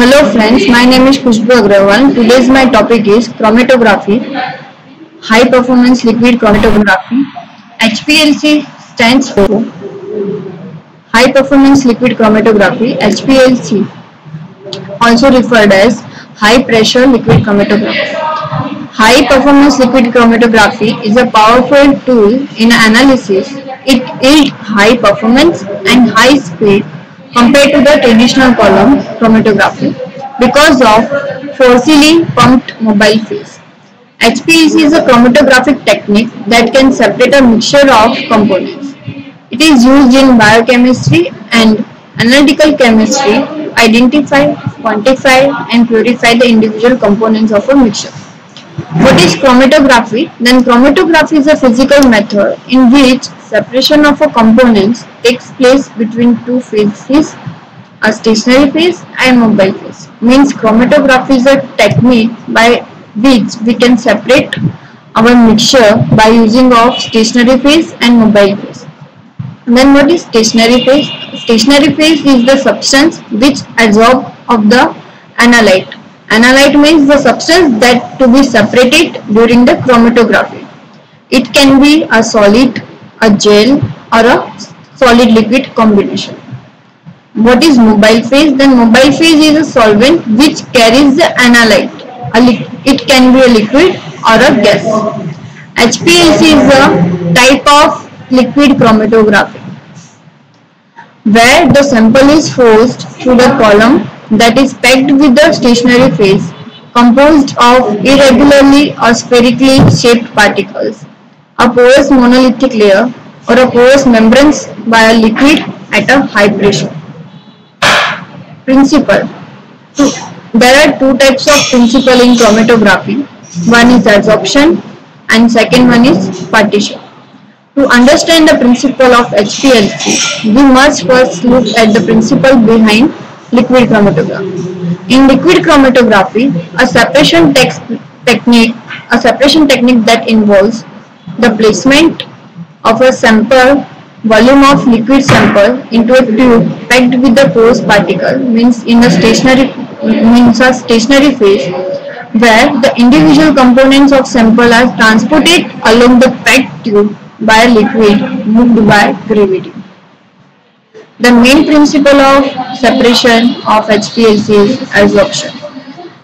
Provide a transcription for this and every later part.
Hello friends, my name is Khushbu Agrawal. Today's my topic is chromatography, high performance liquid chromatography. HPLC stands for high performance liquid chromatography. HPLC, also referred as high pressure liquid chromatography. High performance liquid chromatography is a powerful tool in analysis. It yields high performance and high speed compared to the traditional column chromatography because of forcibly pumped mobile phase. HPLC is a chromatographic technique that can separate a mixture of components. It is used in biochemistry and analytical chemistry to identify, quantify, and purify the individual components of a mixture. What is chromatography? Then chromatography is a physical method in which separation of a components takes place between two phases, a stationary phase and mobile phase. Means chromatography is a technique by which we can separate our mixture by using of stationary phase and mobile phase. Then what is stationary phase? Stationary phase is the substance which absorbs of the analyte. Analyte means the substance that to be separated during the chromatography. It can be a solid, a gel or a solid liquid combination. What is mobile phase? Then mobile phase is a solvent which carries the analyte. It can be a liquid or a gas. HPLC is a type of liquid chromatography where the sample is forced through the column that is packed with the stationary phase composed of irregularly or spherically shaped particles, a porous monolithic layer or a porous membrane by a liquid at a high pressure. Principle. There are two types of principle in chromatography. One is adsorption and second one is partition. To understand the principle of HPLC, we must first look at the principle behind liquid chromatography. In liquid chromatography, a separation technique that involves the placement of a sample volume of liquid sample into a tube packed with the porous particle means a stationary phase where the individual components of sample are transported along the packed tube by a liquid moved by gravity. The main principle of separation of HPLC is adsorption.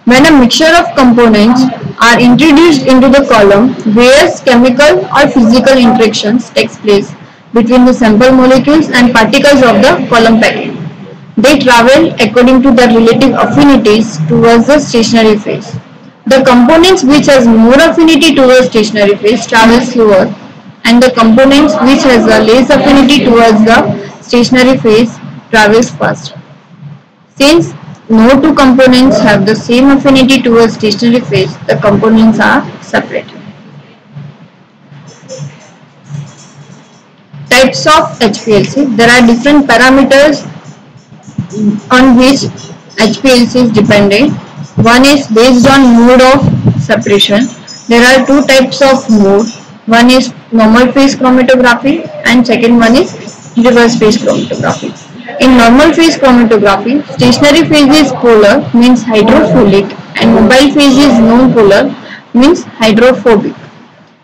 When a mixture of components are introduced into the column, various chemical or physical interactions takes place between the sample molecules and particles of the column packing. They travel according to their relative affinities towards the stationary phase. The components which has more affinity towards stationary phase travel slower, and the components which has a less affinity towards the stationary phase travels faster. Since no two components have the same affinity towards stationary phase, the components are separated. Types of HPLC. There are different parameters on which HPLC is dependent. One is based on mode of separation. There are two types of mode. One is normal phase chromatography and second one is reverse phase chromatography. In normal phase chromatography, stationary phase is polar means hydrophilic and mobile phase is non-polar means hydrophobic.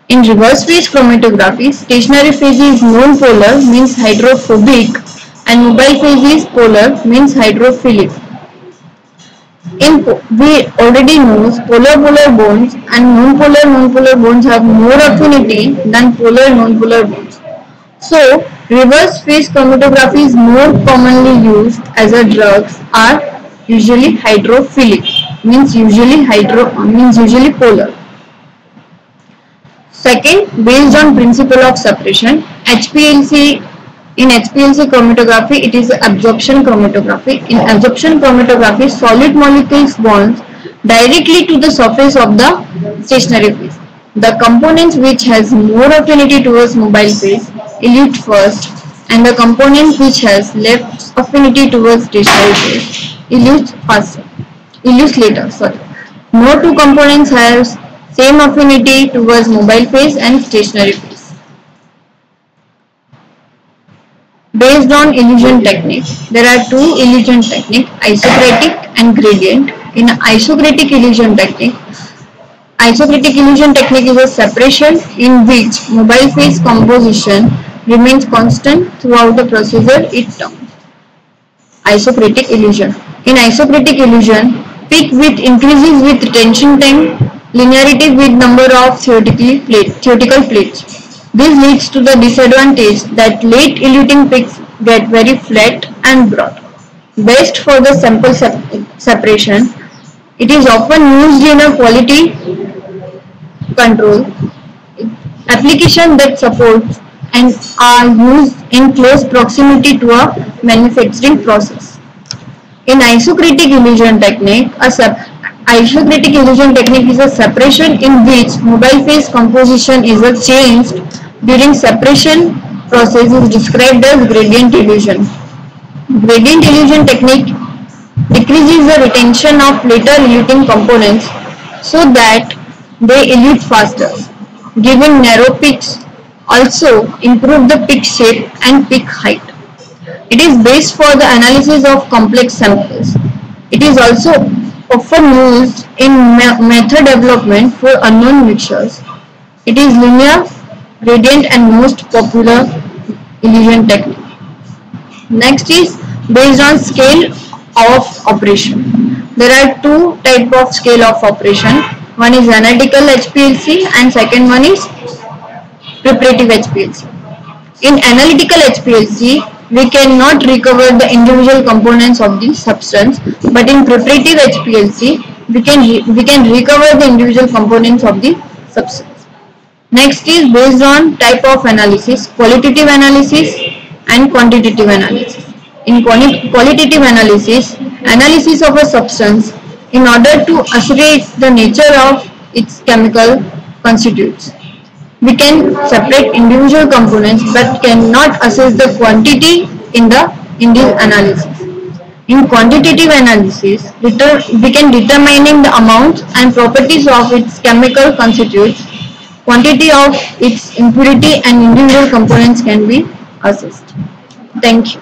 In reverse phase chromatography, stationary phase is non-polar means hydrophobic and mobile phase is polar means hydrophilic. We already know polar bonds and non-polar bonds have more affinity than polar non-polar bonds. So, reverse phase chromatography is more commonly used as a drugs are usually hydrophilic means usually polar. Second, based on principle of separation, in HPLC chromatography, it is absorption chromatography. In absorption chromatography, solid molecules bonds directly to the surface of the stationary phase. The components which has more affinity towards mobile phase elute first, and the component which has less affinity towards stationary phase elutes later. No two components have same affinity towards mobile phase and stationary phase. Based on illusion technique, there are two illusion techniques, isocratic and gradient. In isocratic illusion technique, is a separation in which mobile phase composition remains constant throughout the procedure it termed isocratic illusion. In isocratic illusion, peak width increases with tension time, linearity with number of theoretical plates. This leads to the disadvantage that late eluting peaks get very flat and broad. Best for the sample separation, it is often used in a quality control application that supports and are used in close proximity to a manufacturing process. In isocratic illusion technique, isocratic illusion technique is a separation in which mobile phase composition is changed during separation process is described as gradient illusion. Gradient illusion technique decreases the retention of later eluting components so that they elute faster, giving narrow peaks. Also improve the peak shape and peak height. It is based for the analysis of complex samples. It is also often used in method development for unknown mixtures. It is linear, gradient and most popular illusion technique. Next is based on scale of operation. There are two types of scale of operation. One is analytical HPLC and second one is preparative HPLC. In analytical HPLC, we cannot recover the individual components of the substance, but in preparative HPLC, we can recover the individual components of the substance. Next is based on type of analysis, qualitative analysis and quantitative analysis. In qualitative analysis, analysis of a substance in order to ascertain the nature of its chemical constituents. We can separate individual components but cannot assess the quantity in this analysis. In quantitative analysis, we can determine the amount and properties of its chemical constituents, quantity of its impurity and individual components can be assessed. Thank you.